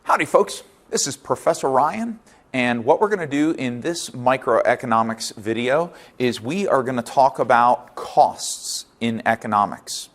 Howdy folks, this is Professor Ryan, and what we're going to do in this microeconomics video is we are going to talk about costs in economics.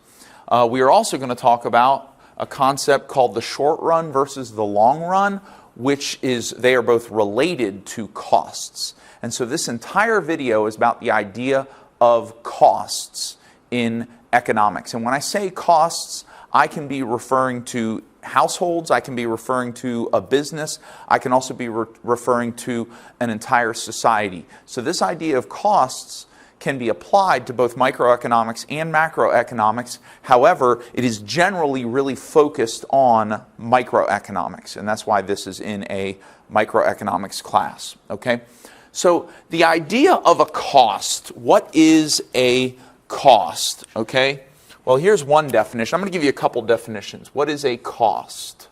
We are also going to talk about a concept called the short run versus the long run, which is they are both related to costs. And so this entire video is about the idea of costs in economics. And when I say costs, I can be referring to households, I can be referring to a business, I can also be referring to an entire society. So this idea of costs can be applied to both microeconomics and macroeconomics. However, it is generally really focused on microeconomics, and that's why this is in a microeconomics class. Okay? So the idea of a cost, what is a cost? Okay? Well, here's one definition. I'm going to give you a couple definitions. What is a cost?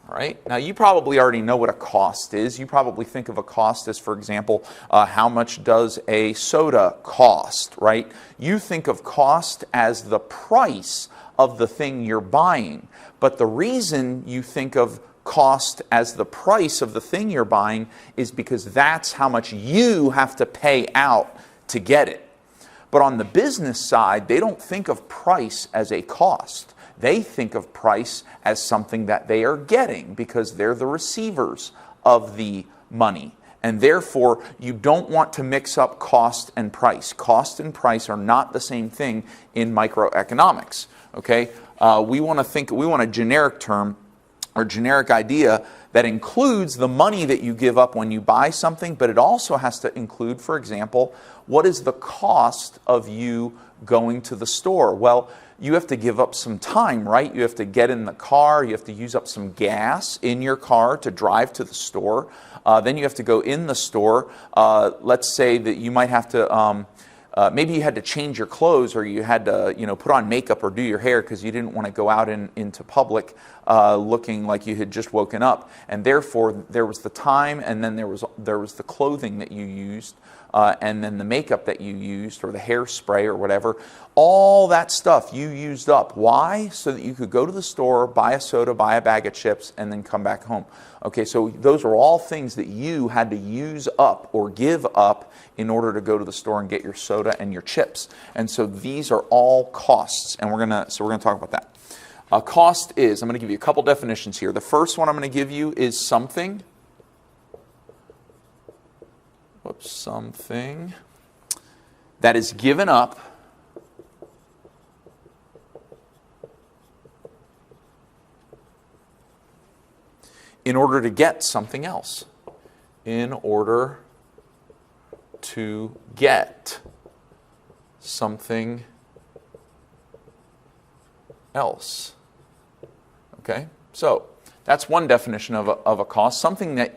All right. Now, you probably already know what a cost is. You probably think of a cost as, for example, how much does a soda cost, right? You think of cost as the price of the thing you're buying. But the reason you think of cost as the price of the thing you're buying is because that's how much you have to pay out to get it. But on the business side, they don't think of price as a cost. They think of price as something that they are getting because they're the receivers of the money. And therefore, you don't want to mix up cost and price. Cost and price are not the same thing in microeconomics. Okay? We want a generic term or generic idea that includes the money that you give up when you buy something, but it also has to include, for example, what is the cost of you going to the store? Well, you have to give up some time, right? You have to get in the car, you have to use up some gas in your car to drive to the store. Then you have to go in the store. Let's say that you might have to, maybe you had to change your clothes, or you had to, put on makeup or do your hair because you didn't want to go out into public looking like you had just woken up. And therefore, there was the time, and then there was the clothing that you used, and then the makeup that you used, or the hairspray or whatever. All that stuff you used up. Why? So that you could go to the store, buy a soda, buy a bag of chips, and then come back home. Okay, so those are all things that you had to use up or give up in order to go to the store and get your soda and your chips. And so these are all costs, and we're gonna talk about that. A cost is, I'm going to give you a couple definitions here. The first one I'm going to give you is something that is given up in order to get something else. In order to get something else. Okay? So that's one definition of a cost, something that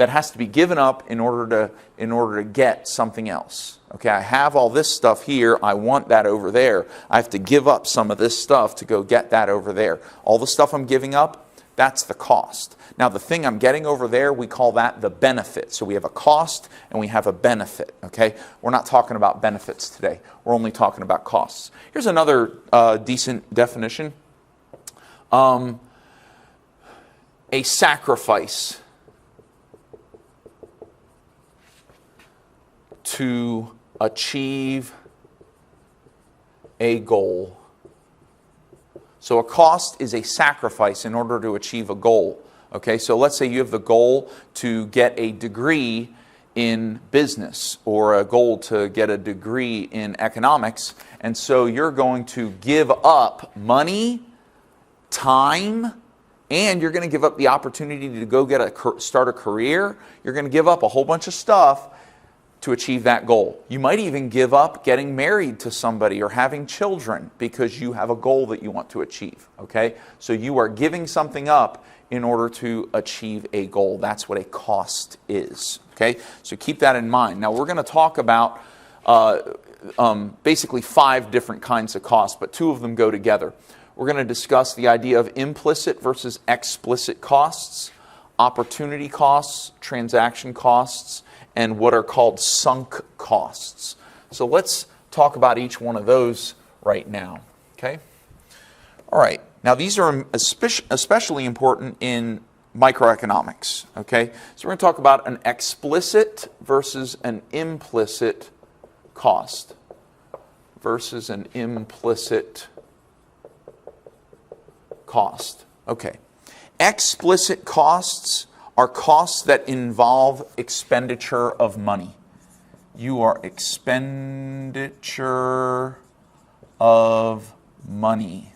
has to be given up in order to get something else. Okay, I have all this stuff here, I want that over there. I have to give up some of this stuff to go get that over there. All the stuff I'm giving up, that's the cost. Now the thing I'm getting over there, we call that the benefit. So we have a cost and we have a benefit. Okay, we're not talking about benefits today. We're only talking about costs. Here's another decent definition. A sacrifice to achieve a goal. So a cost is a sacrifice in order to achieve a goal. Okay, so let's say you have the goal to get a degree in business or a goal to get a degree in economics, and so you're going to give up money, time, and you're going to give up the opportunity to go start a career. You're going to give up a whole bunch of stuff to achieve that goal. You might even give up getting married to somebody or having children because you have a goal that you want to achieve. Okay? So you are giving something up in order to achieve a goal. That's what a cost is. Okay? So keep that in mind. Now we're going to talk about basically 5 different kinds of costs, but 2 of them go together. We're going to discuss the idea of implicit versus explicit costs, opportunity costs, transaction costs, and what are called sunk costs. So let's talk about each one of those right now. Okay? All right. Now these are especially important in microeconomics. Okay, so we're going to talk about an explicit versus an implicit cost versus an implicit cost. Okay, explicit costs are costs that involve expenditure of money. You are expenditure of money.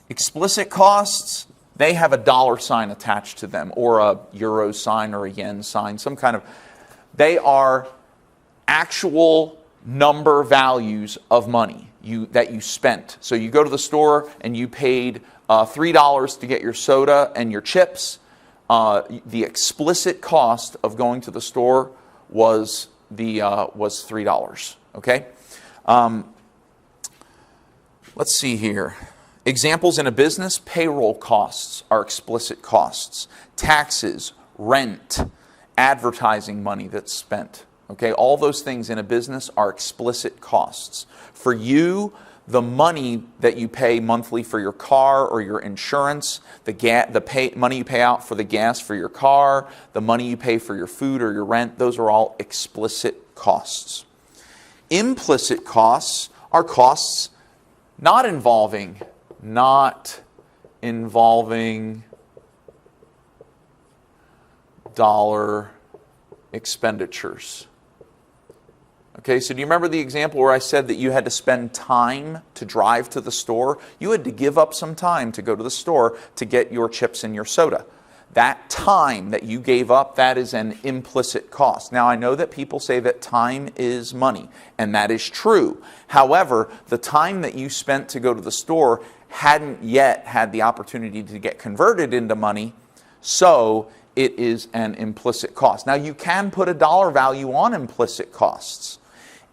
Explicit costs, they have a dollar sign attached to them, or a euro sign or a yen sign, some kind of, they are actual number values of money that you spent. So you go to the store and you paid $3 to get your soda and your chips. The explicit cost of going to the store was $3. Okay. Let's see here. Examples in a business: payroll costs are explicit costs. Taxes, rent, advertising money that's spent. Okay, all those things in a business are explicit costs. For you, the money that you pay monthly for your car or your insurance, money you pay out for the gas for your car, the money you pay for your food or your rent, those are all explicit costs. Implicit costs are costs not involving dollar expenditures. Okay, so do you remember the example where I said that you had to spend time to drive to the store? You had to give up some time to go to the store to get your chips and your soda. That time that you gave up, that is an implicit cost. Now, I know that people say that time is money, and that is true. However, the time that you spent to go to the store hadn't yet had the opportunity to get converted into money, so it is an implicit cost. Now, you can put a dollar value on implicit costs.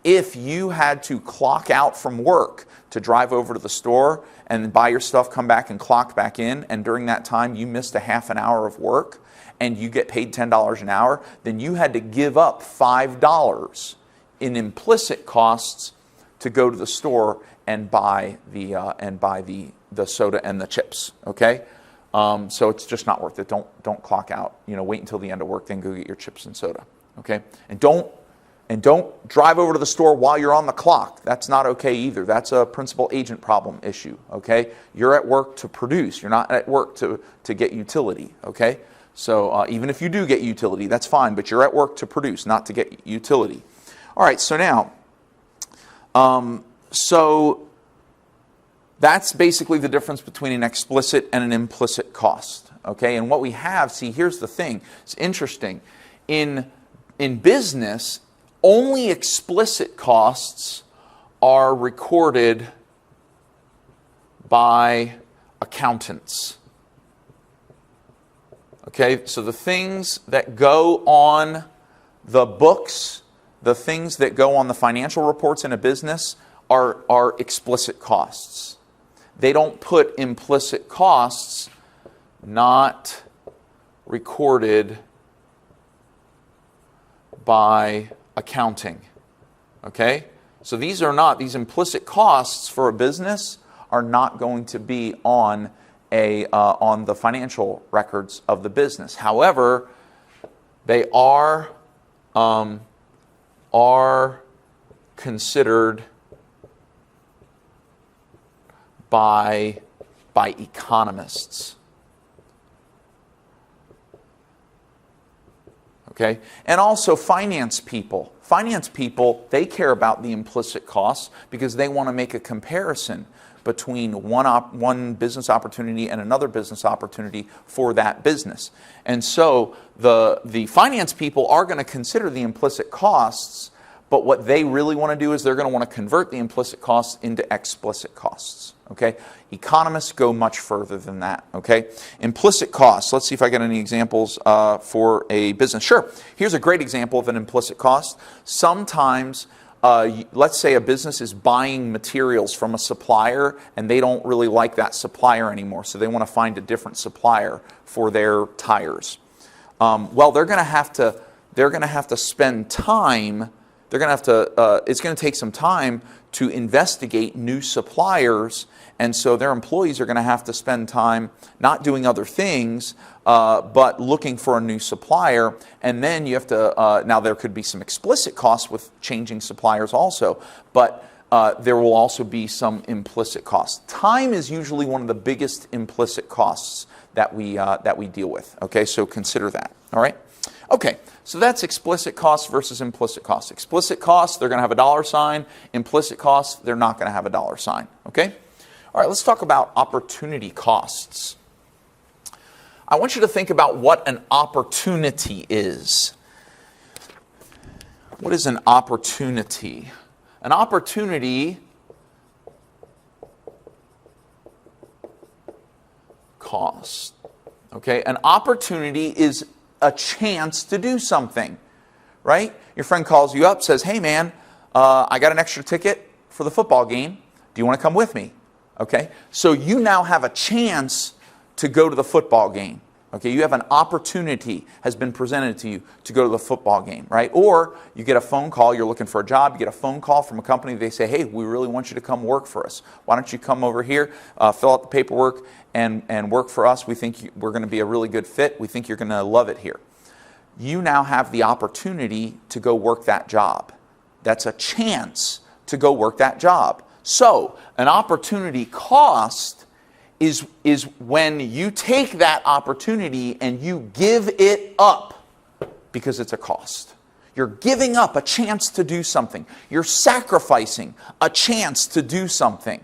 If you had to clock out from work to drive over to the store and buy your stuff, come back and clock back in, and during that time you missed a half an hour of work and you get paid $10 an hour, then you had to give up $5 in implicit costs to go to the store and buy the soda and the chips. Okay, so it's just not worth it. Don't clock out. Wait until the end of work, then go get your chips and soda. Okay, and don't drive over to the store while you're on the clock. That's not okay either. That's a principal agent problem issue. Okay, you're at work to produce. You're not at work to get utility. Okay, so even if you do get utility, that's fine. But you're at work to produce, not to get utility. All right. So now, so that's basically the difference between an explicit and an implicit cost. Okay, and what we have, see, here's the thing. It's interesting. In business, only explicit costs are recorded by accountants. Okay, so the things that go on the books, the things that go on the financial reports in a business are explicit costs. They don't put implicit costs not recorded by accounting. Okay? So these implicit costs for a business are not going to be on the financial records of the business. However, they are considered by economists. Okay? And also finance people. Finance people, they care about the implicit costs because they want to make a comparison between one business opportunity and another business opportunity for that business. And so the finance people are going to consider the implicit costs, but what they really want to do is they're going to want to convert the implicit costs into explicit costs. Okay? Economists go much further than that. Okay? Implicit costs. Let's see if I get any examples for a business. Sure. Here's a great example of an implicit cost. Sometimes, let's say a business is buying materials from a supplier and they don't really like that supplier anymore, so they want to find a different supplier for their tires. Well, they're going to have to spend time they're going to have to, it's going to take some time to investigate new suppliers, and so their employees are going to have to spend time not doing other things, but looking for a new supplier. And then you have to, now there could be some explicit costs with changing suppliers also, but there will also be some implicit costs. Time is usually one of the biggest implicit costs that we deal with. Okay, so consider that. All right. Okay, so that's explicit costs versus implicit costs. Explicit costs, they're going to have a dollar sign. Implicit costs, they're not going to have a dollar sign. Okay. All right, let's talk about opportunity costs. I want you to think about what an opportunity is. What is an opportunity? An opportunity cost. Okay, an opportunity is a chance to do something, right? Your friend calls you up, says, hey man, I got an extra ticket for the football game. Do you want to come with me? Okay, so you now have a chance to go to the football game. Okay, you have an opportunity has been presented to you to go to the football game, right? Or you get a phone call, you're looking for a job, you get a phone call from a company, they say, hey, we really want you to come work for us. Why don't you come over here, fill out the paperwork, and work for us. We think we're going to be a really good fit. We think you're going to love it here. You now have the opportunity to go work that job. That's a chance to go work that job. So an opportunity cost is when you take that opportunity and you give it up because it's a cost. You're giving up a chance to do something. You're sacrificing a chance to do something.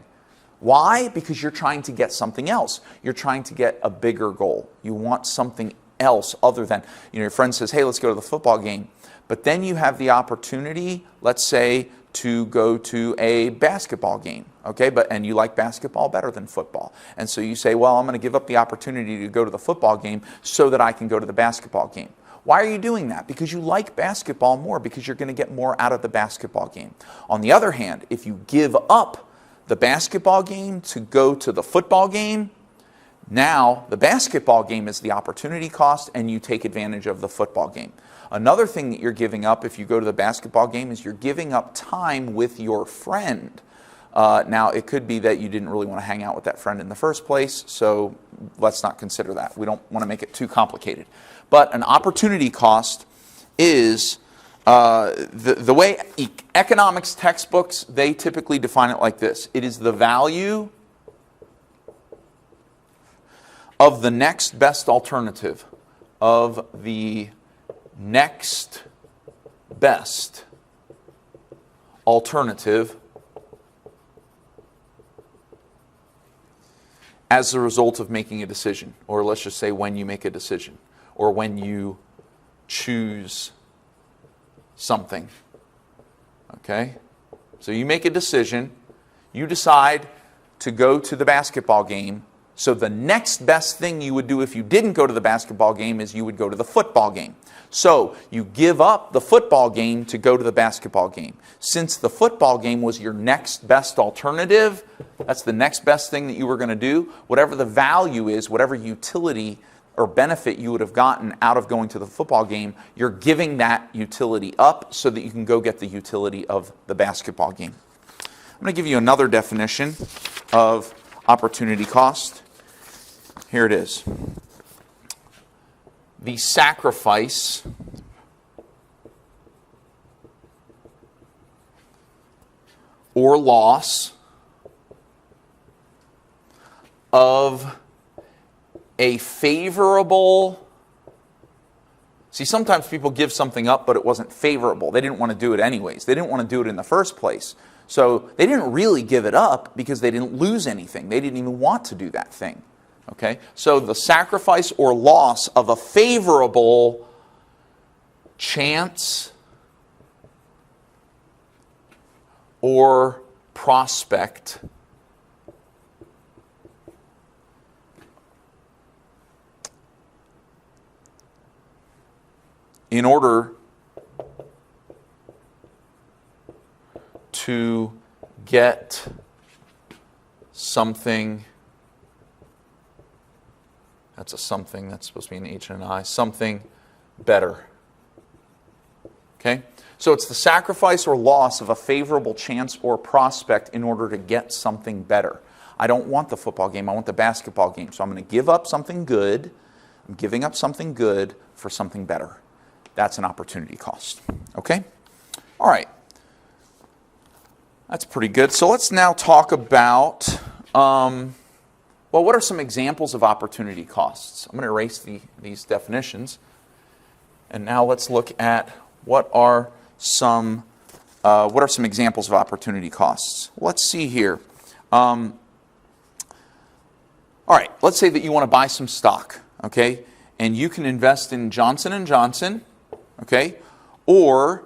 Why? Because you're trying to get something else. You're trying to get a bigger goal. You want something else other than, your friend says, hey, let's go to the football game. But then you have the opportunity, let's say, to go to a basketball game, okay? And you like basketball better than football. And so you say, well, I'm going to give up the opportunity to go to the football game so that I can go to the basketball game. Why are you doing that? Because you like basketball more, because you're going to get more out of the basketball game. On the other hand, if you give up the basketball game to go to the football game, now the basketball game is the opportunity cost and you take advantage of the football game. Another thing that you're giving up if you go to the basketball game is you're giving up time with your friend. Now, it could be that you didn't really want to hang out with that friend in the first place, so let's not consider that. We don't want to make it too complicated. But an opportunity cost is the way economics textbooks, they typically define it like this. It is the value of the next best alternative, of the next best alternative as a result of making a decision, or let's just say when you make a decision, or when you choose something. Okay? So you make a decision, you decide to go to the basketball game, so the next best thing you would do if you didn't go to the basketball game is you would go to the football game. So you give up the football game to go to the basketball game. Since the football game was your next best alternative, that's the next best thing that you were going to do, whatever the value is, whatever utility or benefit you would have gotten out of going to the football game, you're giving that utility up so that you can go get the utility of the basketball game. I'm going to give you another definition of opportunity cost. Here it is. The sacrifice or loss of a favorable... See, sometimes people give something up, but it wasn't favorable. They didn't want to do it anyways. They didn't want to do it in the first place. So they didn't really give it up because they didn't lose anything. They didn't even want to do that thing. Okay? So the sacrifice or loss of a favorable chance or prospect in order to get something, that's a something, that's supposed to be an H and an I, something better. Okay? So it's the sacrifice or loss of a favorable chance or prospect in order to get something better. I don't want the football game, I want the basketball game. So I'm going to give up something good. I'm giving up something good for something better. That's an opportunity cost. Okay? All right. That's pretty good. So let's now talk about, well, what are some examples of opportunity costs? I'm going to erase these definitions. And now let's look at what are some examples of opportunity costs. Let's see here. All right, let's say that you want to buy some stock, okay? And you can invest in Johnson & Johnson, okay? Or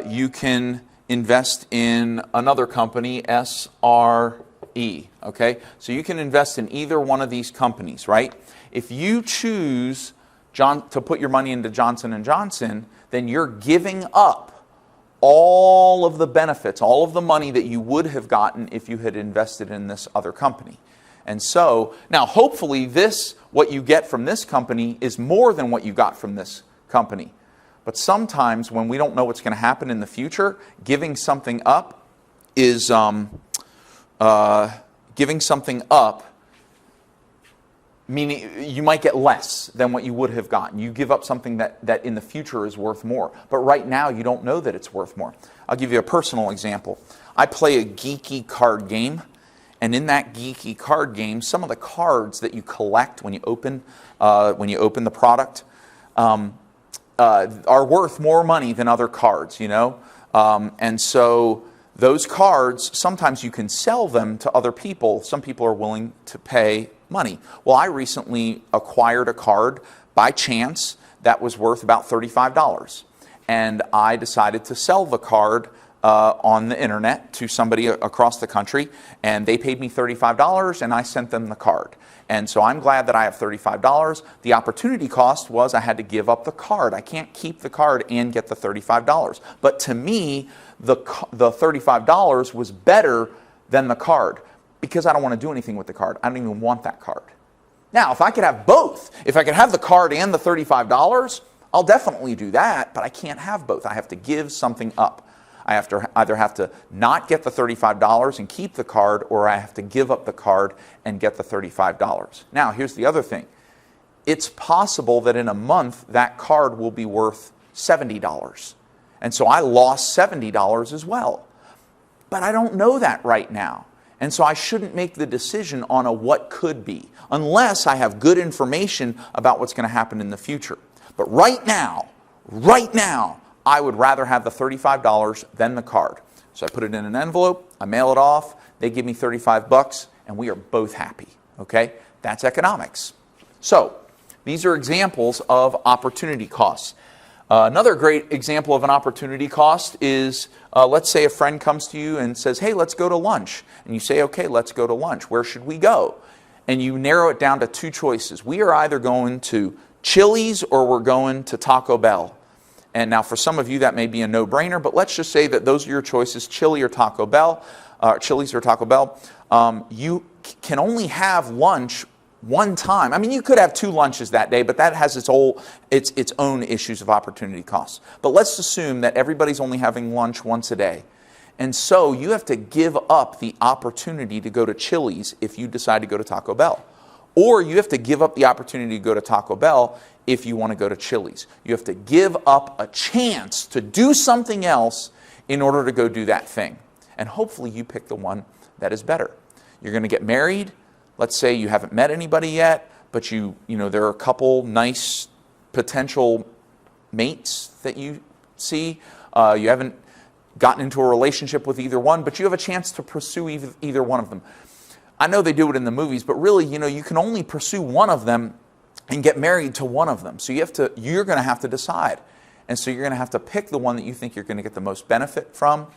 you can invest in another company, SRE, okay? So you can invest in either one of these companies, right? If you choose to put your money into Johnson & Johnson, then you're giving up all of the benefits, all of the money that you would have gotten if you had invested in this other company. And so, now hopefully what you get from this company is more than what you got from this company. But sometimes when we don't know what's going to happen in the future, giving something up is, meaning you might get less than what you would have gotten. You give up something that in the future is worth more. But right now you don't know that it's worth more. I'll give you a personal example. I play a geeky card game. And in that geeky card game, some of the cards that you collect when you open the product are worth more money than other cards, you know? And so those cards, sometimes you can sell them to other people. Some people are willing to pay money. Well, I recently acquired a card by chance that was worth about $35. And I decided to sell the card on the internet to somebody across the country, and they paid me $35 and I sent them the card. And so I'm glad that I have $35. The opportunity cost was I had to give up the card. I can't keep the card and get the $35. But to me, the $35 was better than the card because I don't want to do anything with the card. I don't even want that card. Now, if I could have both, if I could have the card and the $35, I'll definitely do that, but I can't have both. I have to give something up. I either have to not get the $35 and keep the card, or I have to give up the card and get the $35. Now, here's the other thing. It's possible that in a month, that card will be worth $70. And so I lost $70 as well. But I don't know that right now. And so I shouldn't make the decision on a what could be, unless I have good information about what's going to happen in the future. But right now, I would rather have the $35 than the card. So I put it in an envelope, I mail it off, they give me $35, and we are both happy. Okay? That's economics. So these are examples of opportunity costs. Another great example of an opportunity cost is, let's say a friend comes to you and says, hey, let's go to lunch. And you say, okay, let's go to lunch. Where should we go? And you narrow it down to two choices. We are either going to Chili's or we're going to Taco Bell. And now for some of you that may be a no-brainer, but let's just say that those are your choices, Chili's or Taco Bell. You can only have lunch one time. I mean, you could have two lunches that day, but that has its own issues of opportunity costs. But let's assume that everybody's only having lunch once a day. And so you have to give up the opportunity to go to Chili's if you decide to go to Taco Bell. Or you have to give up the opportunity to go to Taco Bell if you want to go to Chili's. You have to give up a chance to do something else in order to go do that thing. And hopefully you pick the one that is better. You're going to get married. Let's say you haven't met anybody yet, but you know there are a couple nice potential mates that you see. You haven't gotten into a relationship with either one, but you have a chance to pursue either one of them. I know they do it in the movies, but really, you know, you can only pursue one of them and get married to one of them. So you're going to have to decide. And so you're going to have to pick the one that you think you're going to get the most benefit from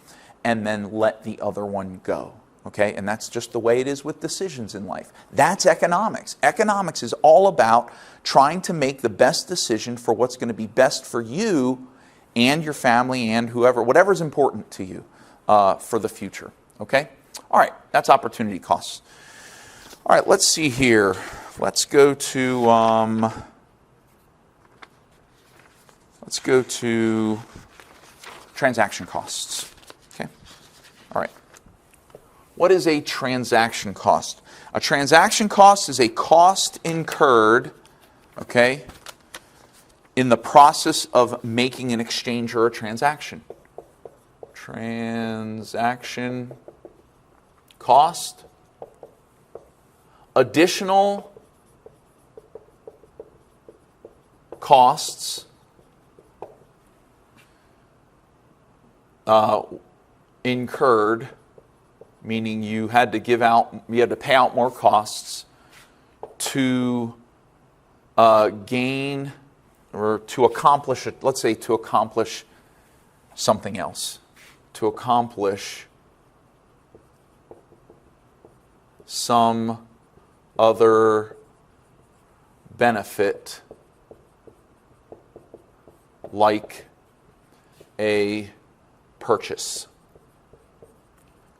and then let the other one go. Okay? And that's just the way it is with decisions in life. That's economics. Economics is all about trying to make the best decision for what's going to be best for you and your family and whatever's important to you for the future. Okay? All right, that's opportunity costs. All right, let's see here. Let's go to transaction costs. Okay? All right. What is a transaction cost? A transaction cost is a cost incurred, okay, in the process of making an exchange or a transaction. Transaction cost. Additional costs incurred, meaning you had to pay out more costs to gain or to accomplish it, let's say to accomplish something else, to accomplish some other benefit like a purchase.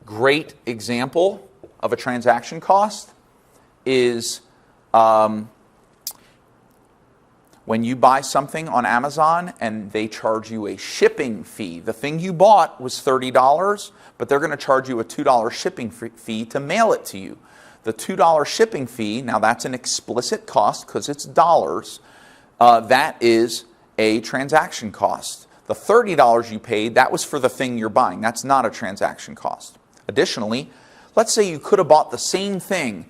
Great example of a transaction cost is when you buy something on Amazon and they charge you a shipping fee. The thing you bought was $30, but they're going to charge you a $2 shipping fee to mail it to you. The $2 shipping fee, now that's an explicit cost because it's dollars, that is a transaction cost. The $30 you paid, that was for the thing you're buying. That's not a transaction cost. Additionally, let's say you could have bought the same thing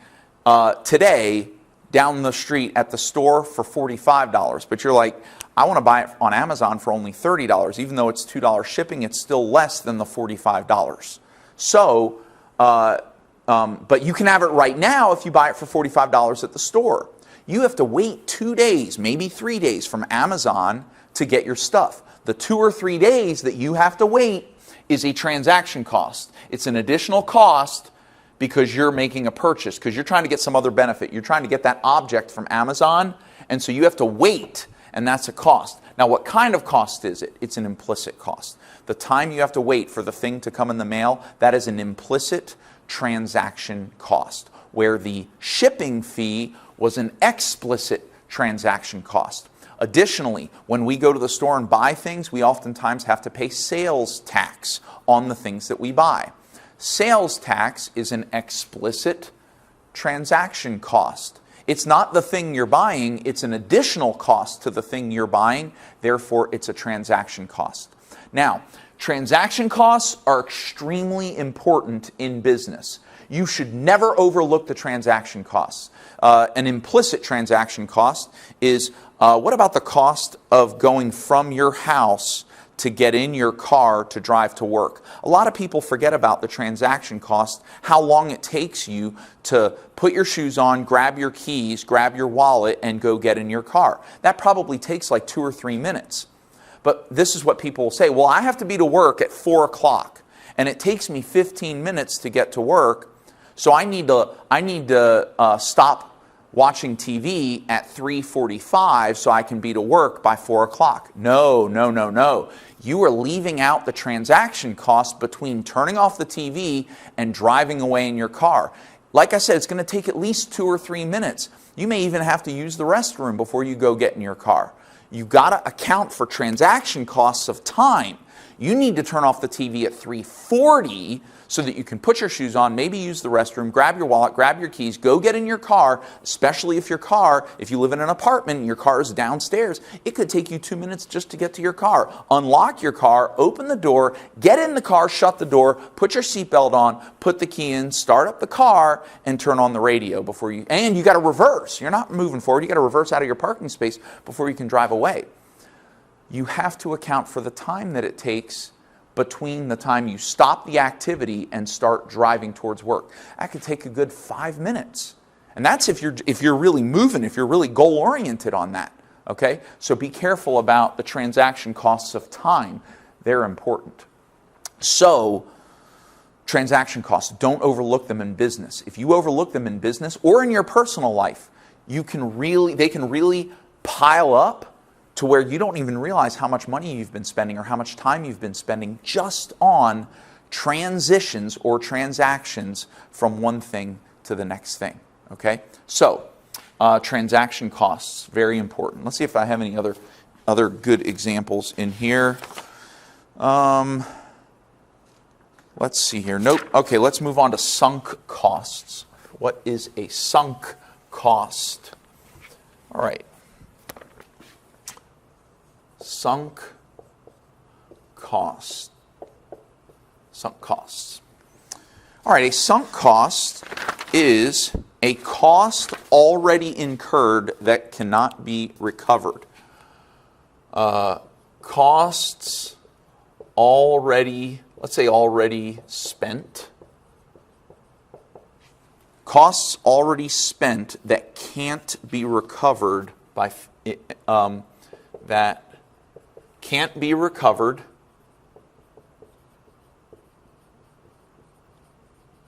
today down the street at the store for $45, but you're like, I want to buy it on Amazon for only $30. Even though it's $2 shipping, it's still less than the $45. So, but you can have it right now if you buy it for $45 at the store. You have to wait 2 days, maybe 3 days from Amazon to get your stuff. The 2 or 3 days that you have to wait is a transaction cost. It's an additional cost because you're making a purchase, because you're trying to get some other benefit. You're trying to get that object from Amazon, and so you have to wait, and that's a cost. Now, what kind of cost is it? It's an implicit cost. The time you have to wait for the thing to come in the mail, that is an implicit transaction cost, where the shipping fee was an explicit transaction cost. Additionally, when we go to the store and buy things, we oftentimes have to pay sales tax on the things that we buy. Sales tax is an explicit transaction cost. It's not the thing you're buying, it's an additional cost to the thing you're buying, therefore it's a transaction cost. Now, transaction costs are extremely important in business. You should never overlook the transaction costs. An implicit transaction cost is what about the cost of going from your house to get in your car to drive to work? A lot of people forget about the transaction cost, how long it takes you to put your shoes on, grab your keys, grab your wallet, and go get in your car. That probably takes like 2 or 3 minutes. But this is what people will say, well, I have to be to work at 4 o'clock, and it takes me 15 minutes to get to work, so I need to stop watching TV at 3:45 so I can be to work by 4 o'clock. No, no, no, no. You are leaving out the transaction cost between turning off the TV and driving away in your car. Like I said, it's going to take at least 2 or 3 minutes. You may even have to use the restroom before you go get in your car. You've got to account for transaction costs of time. You need to turn off the TV at 3:40 so that you can put your shoes on, maybe use the restroom, grab your wallet, grab your keys, go get in your car, especially if you live in an apartment and your car is downstairs, it could take you 2 minutes just to get to your car. Unlock your car, open the door, get in the car, shut the door, put your seatbelt on, put the key in, start up the car, and turn on the radio and you got to reverse. You're not moving forward, you got to reverse out of your parking space before you can drive away. You have to account for the time that it takes between the time you stop the activity and start driving towards work. That could take a good 5 minutes. And that's if you're really moving, if you're really goal-oriented on that. Okay? So be careful about the transaction costs of time. They're important. So, transaction costs, don't overlook them in business. If you overlook them in business or in your personal life, they can really pile up to where you don't even realize how much money you've been spending or how much time you've been spending just on transitions or transactions from one thing to the next thing. Okay? So, transaction costs, very important. Let's see if I have any other good examples in here. Let's see here. Nope. Okay, let's move on to sunk costs. What is a sunk cost? All right. Sunk cost. Sunk costs. All right, a sunk cost is a cost already incurred that cannot be recovered. Costs already, let's say already spent. Costs already spent that can't be recovered by, that can't be recovered.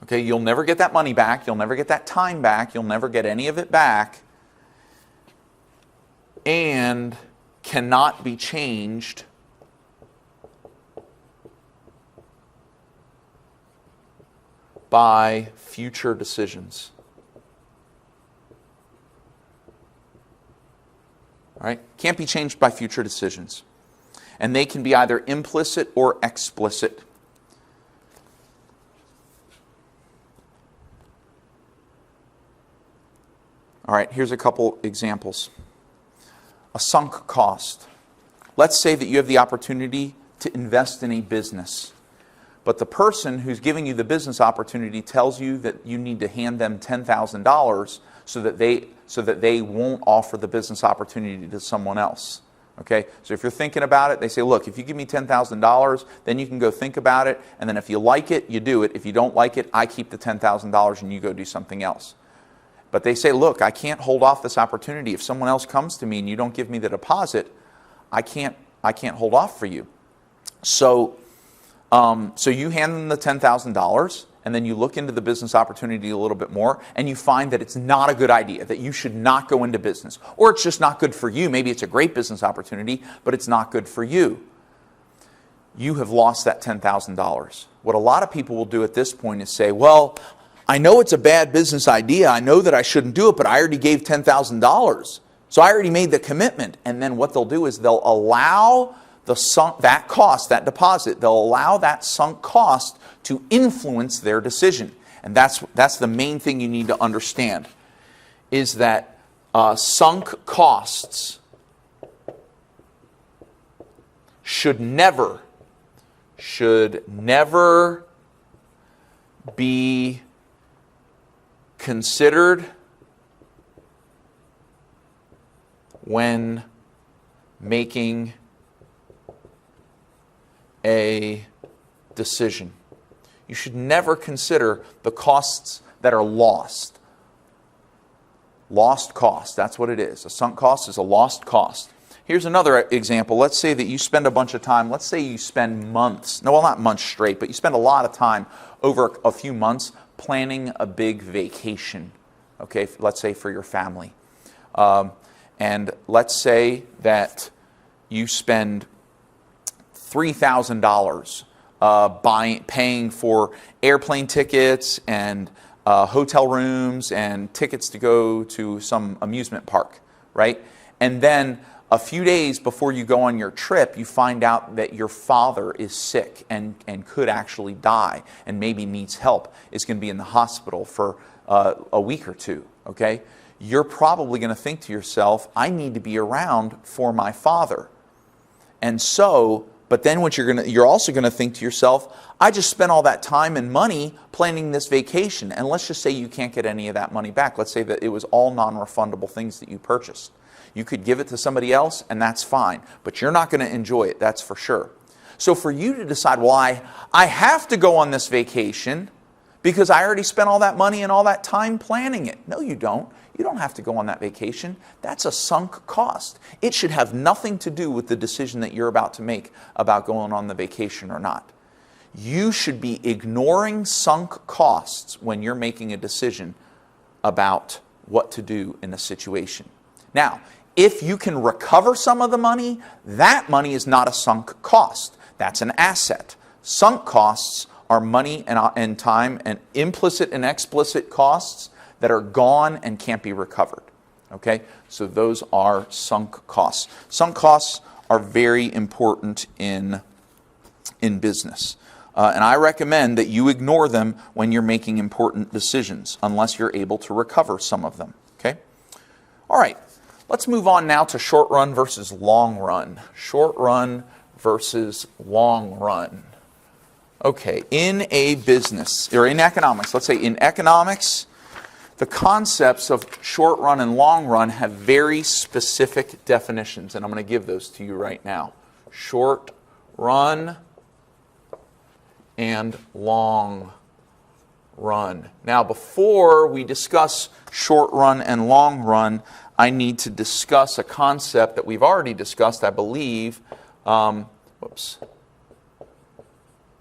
Okay, you'll never get that money back. You'll never get that time back. You'll never get any of it back. And cannot be changed by future decisions. All right? Can't be changed by future decisions. And they can be either implicit or explicit. All right, here's a couple examples. A sunk cost. Let's say that you have the opportunity to invest in a business, but the person who's giving you the business opportunity tells you that you need to hand them $10,000 so that they won't offer the business opportunity to someone else. Okay, so if you're thinking about it, they say, look, if you give me $10,000, then you can go think about it, and then if you like it, you do it. If you don't like it, I keep the $10,000 and you go do something else. But they say, look, I can't hold off this opportunity. If someone else comes to me and you don't give me the deposit, I can't hold off for you. So you hand them the $10,000, and then you look into the business opportunity a little bit more, and you find that it's not a good idea, that you should not go into business. Or it's just not good for you. Maybe it's a great business opportunity, but it's not good for you. You have lost that $10,000. What a lot of people will do at this point is say, well, I know it's a bad business idea. I know that I shouldn't do it, but I already gave $10,000. So I already made the commitment. And then what they'll do is they'll allow that cost, that deposit, they'll allow that sunk cost to influence their decision. And that's the main thing you need to understand, is that sunk costs should never be considered when making a decision. You should never consider the costs that are lost. Lost cost, that's what it is. A sunk cost is a lost cost. Here's another example. Let's say that you spend a bunch of time. Let's say you spend months, no, well, not months straight, but you spend a lot of time over a few months planning a big vacation, okay, let's say for your family. And let's say that you spend $3,000 paying for airplane tickets and hotel rooms and tickets to go to some amusement park, right? And then a few days before you go on your trip, you find out that your father is sick and could actually die and maybe needs help, is going to be in the hospital for a week or two, okay? You're probably going to think to yourself, I need to be around for my father. And so, but then what you're also going to think to yourself, I just spent all that time and money planning this vacation, and let's just say you can't get any of that money back. Let's say that it was all non-refundable things that you purchased. You could give it to somebody else, and that's fine. But you're not going to enjoy it, that's for sure. So for you to decide, well, I have to go on this vacation because I already spent all that money and all that time planning it. No, you don't. You don't have to go on that vacation. That's a sunk cost. It should have nothing to do with the decision that you're about to make about going on the vacation or not. You should be ignoring sunk costs when you're making a decision about what to do in a situation. Now, if you can recover some of the money, that money is not a sunk cost. That's an asset. Sunk costs are money and time and implicit and explicit costs that are gone and can't be recovered. Okay? So those are sunk costs. Sunk costs are very important in in business. And I recommend that you ignore them when you're making important decisions, unless you're able to recover some of them. Okay? All right, let's move on now to short run versus long run. Short run versus long run. Okay, in a business, or in economics, let's say in economics, the concepts of short run and long run have very specific definitions, and I'm going to give those to you right now. Short run and long run. Now, before we discuss short run and long run, I need to discuss a concept that we've already discussed, I believe. Whoops.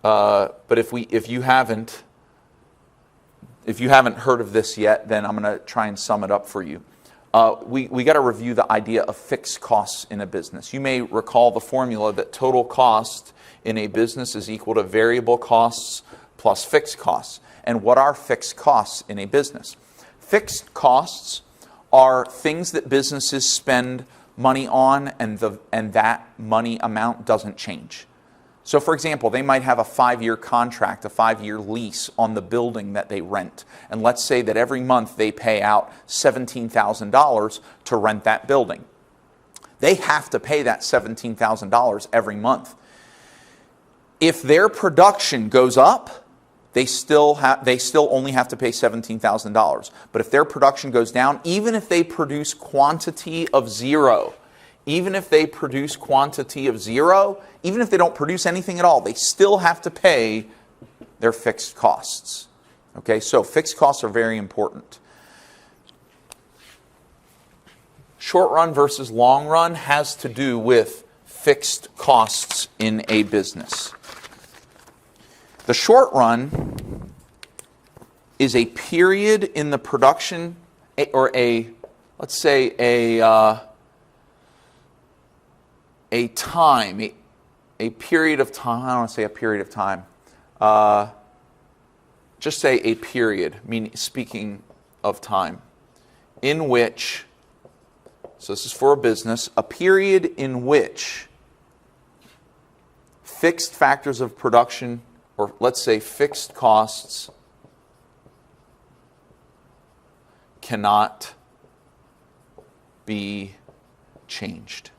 But if you haven't heard of this yet, then I'm going to try and sum it up for you. We got to review the idea of fixed costs in a business. You may recall the formula that total cost in a business is equal to variable costs plus fixed costs. And what are fixed costs in a business? Fixed costs are things that businesses spend money on, and that money amount doesn't change. So for example, they might have a 5-year contract, a 5-year lease on the building that they rent. And let's say that every month they pay out $17,000 to rent that building. They have to pay that $17,000 every month. If their production goes up, they still only have to pay $17,000. But if their production goes down, even if they produce quantity of zero, even if they don't produce anything at all, they still have to pay their fixed costs. Okay, so fixed costs are very important. Short run versus long run has to do with fixed costs in a business. The short run is a period in the production, or let's say a period of time. I don't want to say a period of time. Just say a period, meaning speaking of time, in which, so this is for a business, a period in which fixed factors of production, or let's say fixed costs, cannot be changed.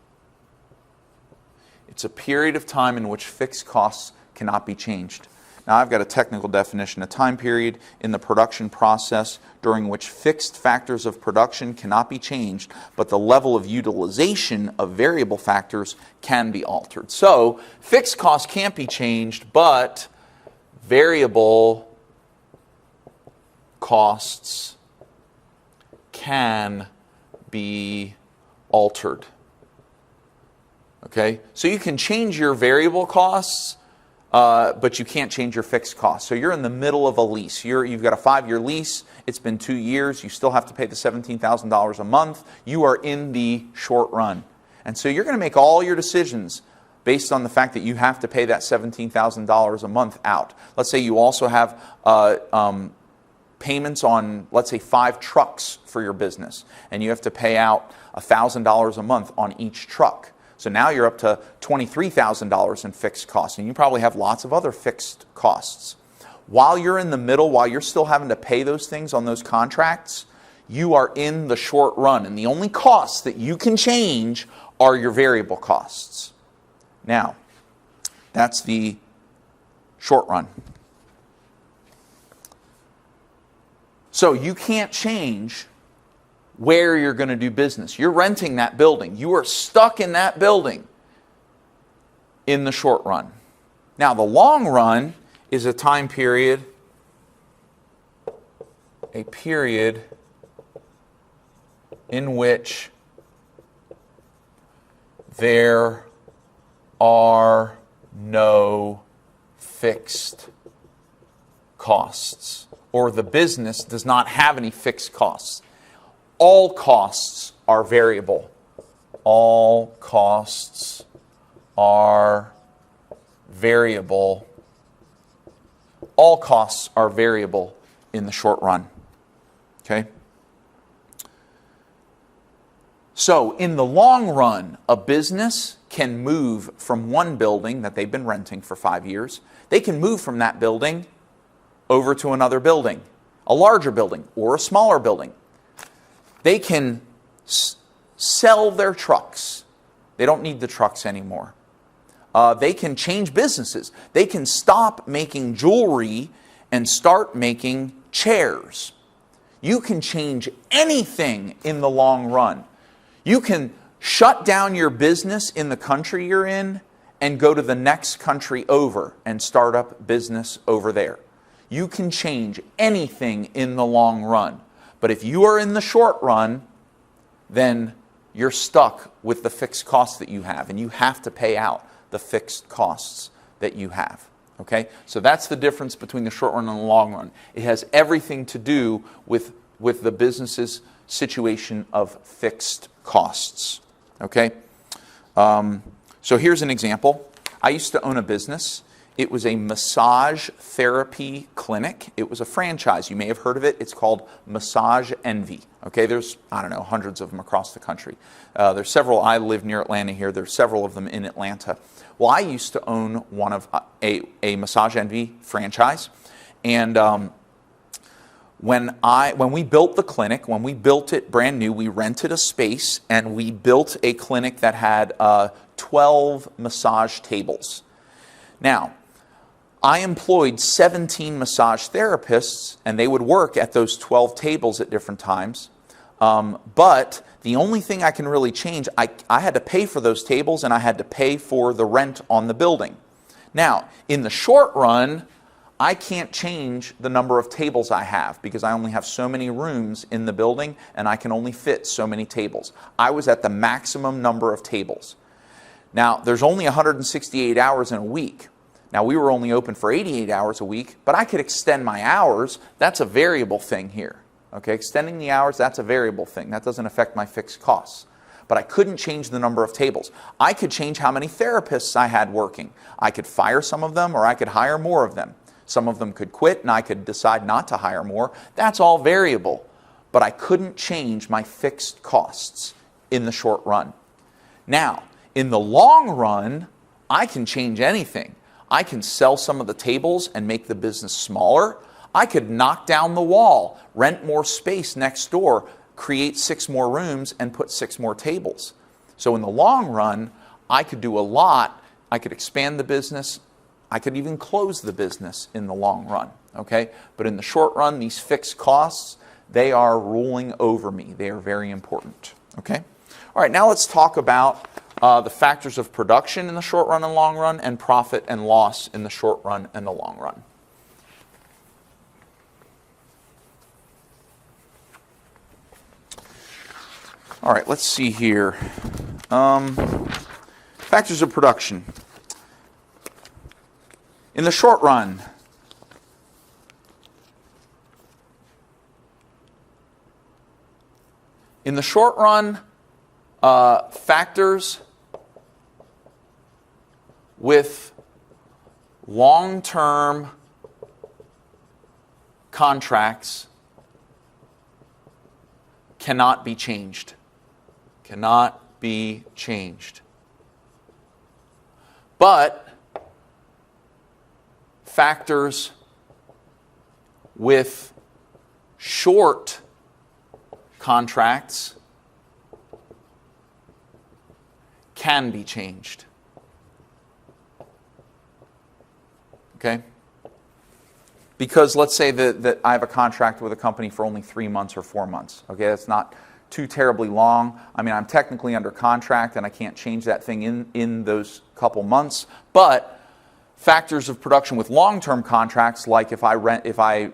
It's a period of time in which fixed costs cannot be changed. Now I've got a technical definition, a time period in the production process during which fixed factors of production cannot be changed, but the level of utilization of variable factors can be altered. So fixed costs can't be changed, but variable costs can be altered. Okay, so you can change your variable costs, but you can't change your fixed costs. So you're in the middle of a lease. You've got a 5-year lease. It's been 2 years. You still have to pay the $17,000 a month. You are in the short run. And so you're going to make all your decisions based on the fact that you have to pay that $17,000 a month out. Let's say you also have payments on, let's say, 5 trucks for your business, and you have to pay out $1,000 a month on each truck. So now you're up to $23,000 in fixed costs, and you probably have lots of other fixed costs. While you're in the middle, while you're still having to pay those things on those contracts, you are in the short run, and the only costs that you can change are your variable costs. Now, that's the short run. So you can't change where you're going to do business. You're renting that building. You are stuck in that building in the short run. Now, the long run is a time period, a period in which there are no fixed costs, or the business does not have any fixed costs. All costs are variable. All costs are variable. All costs are variable in the short run. Okay? So, in the long run, a business can move from one building that they've been renting for 5 years. They can move from that building over to another building, a larger building or a smaller building. They can sell their trucks. They don't need the trucks anymore. They can change businesses. They can stop making jewelry and start making chairs. You can change anything in the long run. You can shut down your business in the country you're in and go to the next country over and start up business over there. You can change anything in the long run. But if you are in the short run, then you're stuck with the fixed costs that you have, and you have to pay out the fixed costs that you have. Okay? So that's the difference between the short run and the long run. It has everything to do with the business's situation of fixed costs. Okay? So here's an example. I used to own a business. It was a massage therapy clinic. It was a franchise. You may have heard of it. It's called Massage Envy. Okay, there's, I don't know, hundreds of them across the country. There's several. I live near Atlanta here. There's several of them in Atlanta. Well, I used to own one of a Massage Envy franchise. And when we built the clinic, when we built it brand new, we rented a space and we built a clinic that had 12 massage tables. Now, I employed 17 massage therapists, and they would work at those 12 tables at different times. But the only thing I can really change, I had to pay for those tables, and I had to pay for the rent on the building. Now, in the short run, I can't change the number of tables I have because I only have so many rooms in the building, and I can only fit so many tables. I was at the maximum number of tables. Now, there's only 168 hours in a week. Now, we were only open for 88 hours a week, but I could extend my hours. That's a variable thing here. Okay, extending the hours, that's a variable thing. That doesn't affect my fixed costs. But I couldn't change the number of tables. I could change how many therapists I had working. I could fire some of them, or I could hire more of them. Some of them could quit, and I could decide not to hire more. That's all variable. But I couldn't change my fixed costs in the short run. Now, in the long run, I can change anything. I can sell some of the tables and make the business smaller. I could knock down the wall, rent more space next door, create 6 more rooms, and put 6 more tables. So in the long run, I could do a lot. I could expand the business. I could even close the business in the long run. Okay? But in the short run, these fixed costs, they are ruling over me. They are very important. Okay? All right, now let's talk about the factors of production in the short run and long run, and profit and loss in the short run and the long run. All right, let's see here. Factors of production. In the short run, factors with long-term contracts cannot be changed. Cannot be changed. But factors with short contracts can be changed. Okay? Because let's say that I have a contract with a company for only 3 months or 4 months. Okay, that's not too terribly long. I mean, I'm technically under contract and I can't change that thing in those couple months. But factors of production with long-term contracts, like if I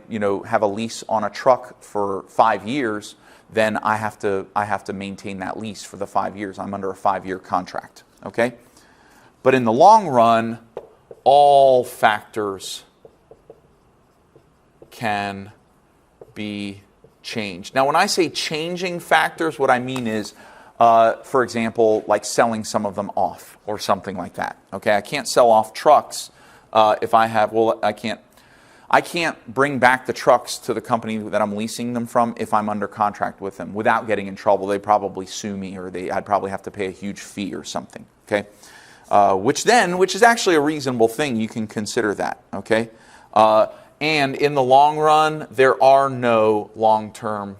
have a lease on a truck for 5 years, then I have to maintain that lease for the 5 years. I'm under a 5-year contract. Okay? But in the long run, all factors can be changed. Now, when I say changing factors, what I mean is, for example, like selling some of them off or something like that. Okay, I can't sell off trucks if I have, well, I can't. I can't bring back the trucks to the company that I'm leasing them from if I'm under contract with them without getting in trouble. They'd probably sue me, or I'd probably have to pay a huge fee or something, okay? Which is actually a reasonable thing. You can consider that, okay? And in the long run, there are no long-term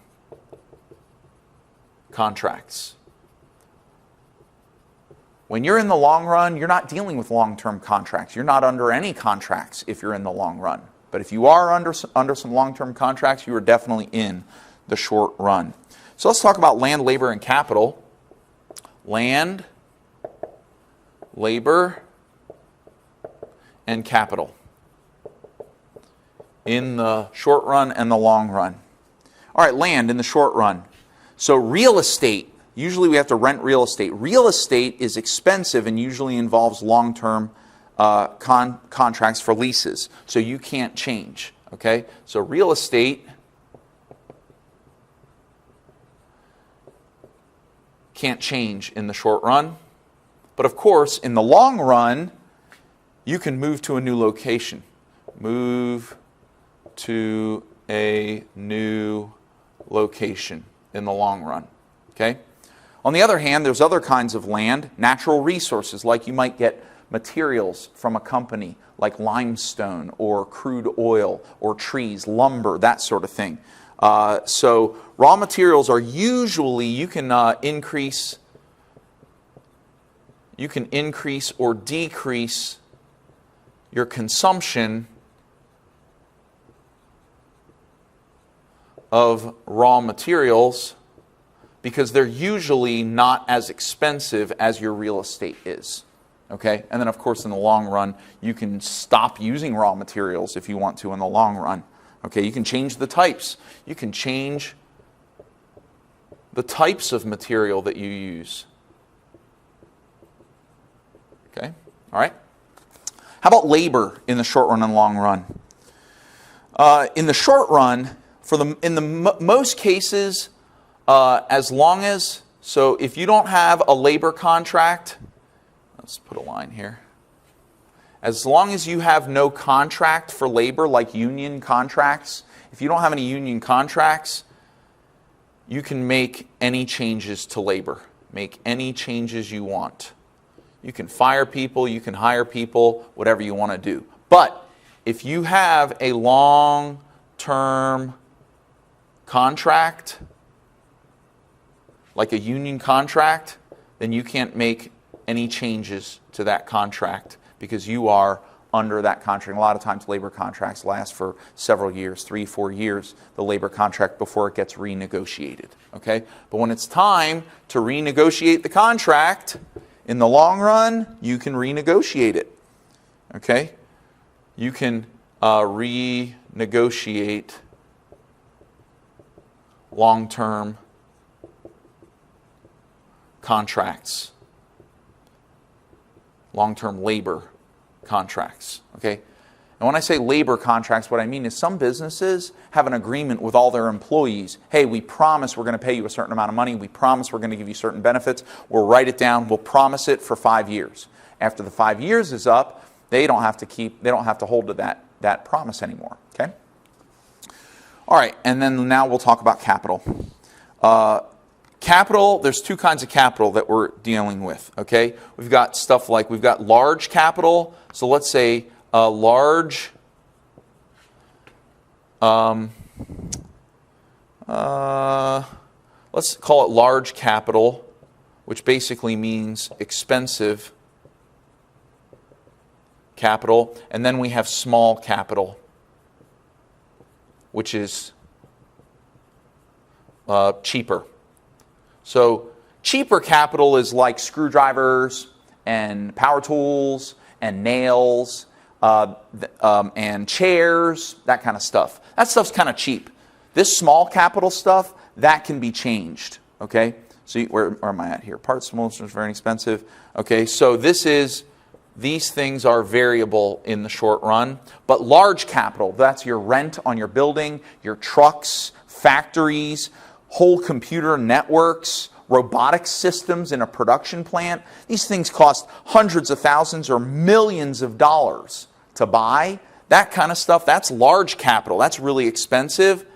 contracts. When you're in the long run, you're not dealing with long-term contracts. You're not under any contracts if you're in the long run. But if you are under some long-term contracts, you are definitely in the short run. So let's talk about land, labor, and capital. Land, labor, and capital in the short run and the long run. All right, land in the short run. So real estate. Usually we have to rent real estate. Real estate is expensive and usually involves long-term contracts for leases. So you can't change, okay? So real estate can't change in the short run. But of course, in the long run, you can move to a new location. Move to a new location in the long run, okay? On the other hand, there's other kinds of land, natural resources, like you might get materials from a company like limestone or crude oil or trees, lumber, that sort of thing. So raw materials are usually, you can increase or decrease your consumption of raw materials because they're usually not as expensive as your real estate is, okay? And then, of course, in the long run, you can stop using raw materials if you want to in the long run, okay? You can change the types. You can change the types of material that you use, okay? All right? How about labor in the short run and long run? In the short run, most cases, as long as, so if you don't have a labor contract, let's put a line here. As long as you have no contract for labor, like union contracts, if you don't have any union contracts, you can make any changes to labor. Make any changes you want. You can fire people, you can hire people, whatever you want to do. But if you have a long-term contract, like a union contract, then you can't make any changes to that contract because you are under that contract. A lot of times labor contracts last for several years, 3, 4 years, the labor contract before it gets renegotiated, okay? But when it's time to renegotiate the contract, in the long run, you can renegotiate it, okay? You can renegotiate long-term contracts, long-term labor contracts, okay? And when I say labor contracts, what I mean is some businesses have an agreement with all their employees. Hey, we promise we're going to pay you a certain amount of money. We promise we're going to give you certain benefits. We'll write it down. We'll promise it for 5 years. After the 5 years is up, they don't have to hold to that promise anymore, okay? All right, and then now we'll talk about capital. Capital, there's two kinds of capital that we're dealing with, okay? We've got stuff like, we've got large capital. So let's say large, let's call it large capital, which basically means expensive capital. And then we have small capital, which is cheaper. So cheaper capital is like screwdrivers and power tools and nails and chairs, that kind of stuff. That stuff's kind of cheap. This small capital stuff, that can be changed, okay? So where am I at here? Parts, most are very expensive. Okay, so these things are variable in the short run. But large capital, that's your rent on your building, your trucks, factories, whole computer networks, robotic systems in a production plant. These things cost hundreds of thousands or millions of dollars to buy. that kind of stuff, that's large capital. That's really expensive.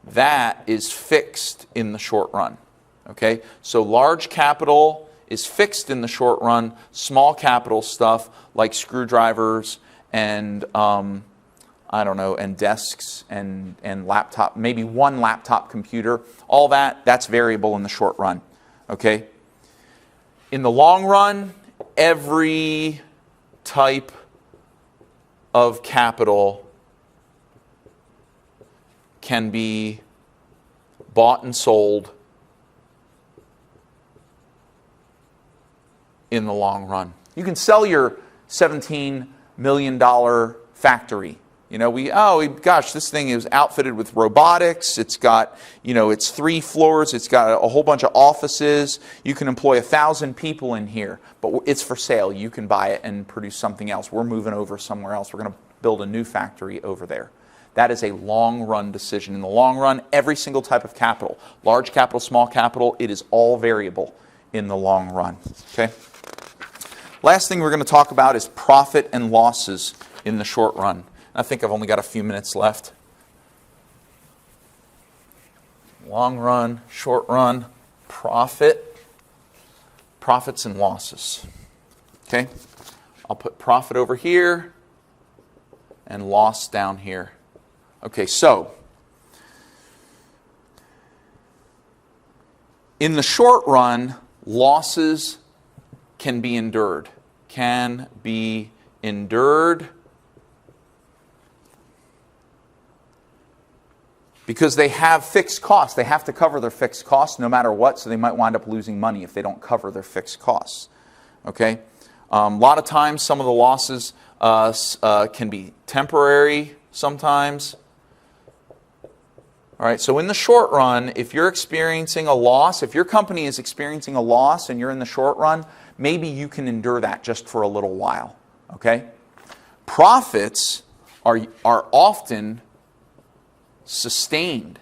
That is fixed in the short run. Okay? So large capital is fixed in the short run. Small capital stuff like screwdrivers and I don't know, and desks and laptop, maybe one laptop computer, all that's variable in the short run. Okay? In the long run, every type of capital can be bought and sold in the long run. You can sell your $17 million factory. You know, gosh, this thing is outfitted with robotics. It's got, it's 3 floors. It's got a whole bunch of offices. You can employ 1,000 people in here, but it's for sale. You can buy it and produce something else. We're moving over somewhere else. We're going to build a new factory over there. That is a long-run decision. In the long run, every single type of capital, large capital, small capital, it is all variable in the long run. Okay? Last thing we're going to talk about is profit and losses in the short run. I think I've only got a few minutes left. Long run, short run, profits and losses. Okay? I'll put profit over here and loss down here. Okay, so in the short run, losses can be endured. Because they have fixed costs. They have to cover their fixed costs no matter what, so they might wind up losing money if they don't cover their fixed costs. Okay? A lot of times, some of the losses can be temporary sometimes. All right, so in the short run, if you're experiencing a loss, if your company is experiencing a loss and you're in the short run, maybe you can endure that just for a little while. Okay? Profits are often sustained,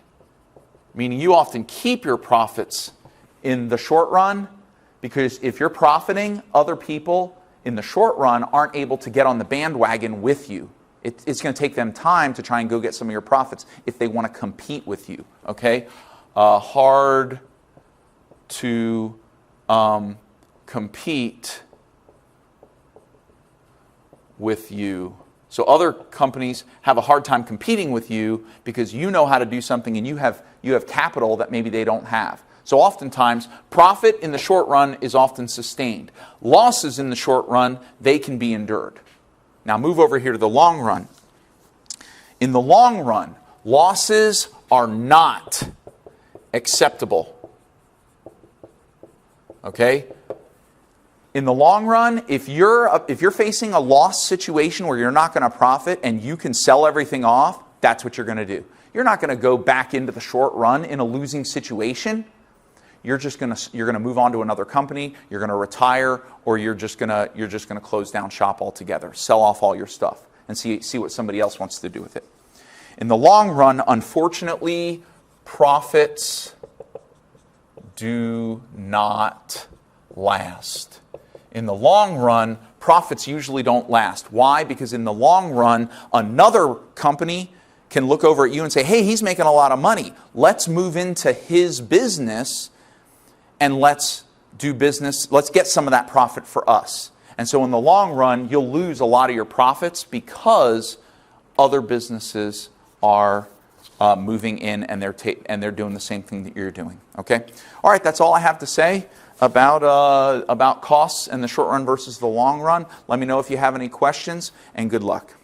meaning you often keep your profits in the short run, because if you're profiting, other people in the short run aren't able to get on the bandwagon with you. It's going to take them time to try and go get some of your profits if they want to compete with you. Okay? Hard to compete with you. So other companies have a hard time competing with you because you know how to do something and you have capital that maybe they don't have. So oftentimes, profit in the short run is often sustained. Losses in the short run, they can be endured. Now move over here to the long run. In the long run, losses are not acceptable. Okay? In the long run, if you're facing a loss situation where you're not going to profit and you can sell everything off, that's what you're going to do. You're not going to go back into the short run in a losing situation. You're going to move on to another company, you're going to retire, or you're just going to close down shop altogether, sell off all your stuff and see what somebody else wants to do with it. In the long run, unfortunately, profits do not last. In the long run, profits usually don't last. Why? Because in the long run, another company can look over at you and say, hey, he's making a lot of money. Let's move into his business and let's do business. Let's get some of that profit for us. And so in the long run, you'll lose a lot of your profits because other businesses are moving in and they're doing the same thing that you're doing. Okay? All right, that's all I have to say about costs in the short run versus the long run. Let me know if you have any questions, and good luck.